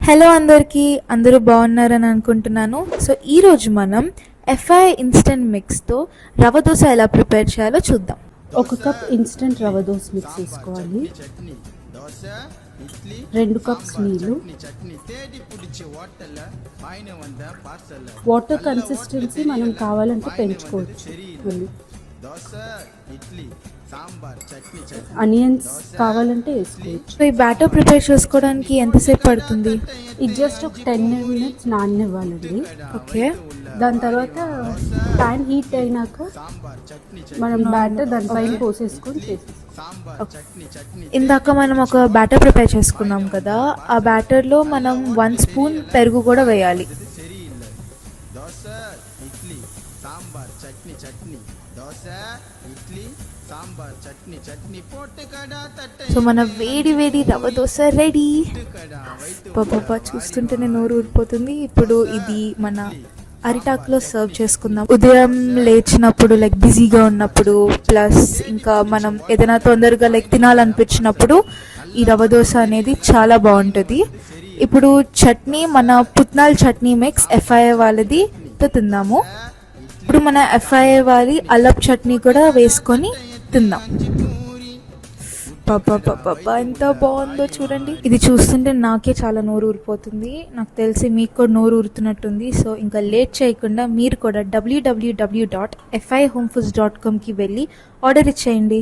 Hello అందరికీ, అందరూ బాగున్నారని అనుకుంటున్నాను. సో ఈరోజు మనం ఎఫ్ఐ ఇన్స్టెంట్ మిక్స్తో రవ దోశ ఎలా ప్రిపేర్ చేయాలో చూద్దాం. 1 cup instant rava dosa mix వేసుకోవాలి. 2 కప్స్ నీళ్ళు. వాటర్ కన్సిస్టెన్సీ మనం కావాలంటే పెంచుకోవచ్చు. ఆనియన్స్ కావాలంటే వేసుకోవచ్చు. సో ఈ బ్యాటర్ ప్రిపేర్ చేసుకోవడానికి ఎంతసేపు పడుతుంది? ఇది జస్ట్ ఒక 10 minutes నాననివ్వాలండి. ఓకే, దాని తర్వాత ప్యాన్ హీట్ అయినాక మనం బ్యాటర్ దానిపైన పోసేసుకొని చేసేసుకోవాలి. ఇందాక మనం ఒక బ్యాటర్ ప్రిపేర్ చేసుకున్నాం కదా, ఆ బ్యాటర్లో మనం 1 స్పూన్ పెరుగు కూడా వేయాలి. సో మన వేడి వేడి రవ దోశ రెడీ. పాపా చూస్తుంటేనే నోరు ఊరిపోతుంది. ఇప్పుడు ఇది మన అరిటాకులో సర్వ్ చేసుకుందాం. ఉదయం లేచినప్పుడు లైక్ బిజీగా ఉన్నప్పుడు, ప్లస్ ఇంకా మనం ఏదైనా తొందరగా లైక్ తినాలనిపించినప్పుడు ఈ రవ దోశ అనేది చాలా బాగుంటుంది. ఇప్పుడు చట్నీ, మన పుట్నాల చట్నీ మిక్స్ ఎఫ్ఐ వాళ్ళది తిందాము. ఇప్పుడు మన ఎఫ్ఐ వాళ్ళ అల్లప్ చట్నీ కూడా వేసుకొని తిందాం. పాపా ఎంత బాగుందో చూడండి. ఇది చూస్తుంటే నాకే చాలా నోరు ఊరిపోతుంది. నాకు తెలిసి మీకు కూడా నోరు ఊరుతున్నట్టుంది. సో ఇంకా లేట్ చేయకుండా మీరు కూడా www.fihomefoods.com వెళ్ళి ఆర్డర్ ఇచ్చేయండి.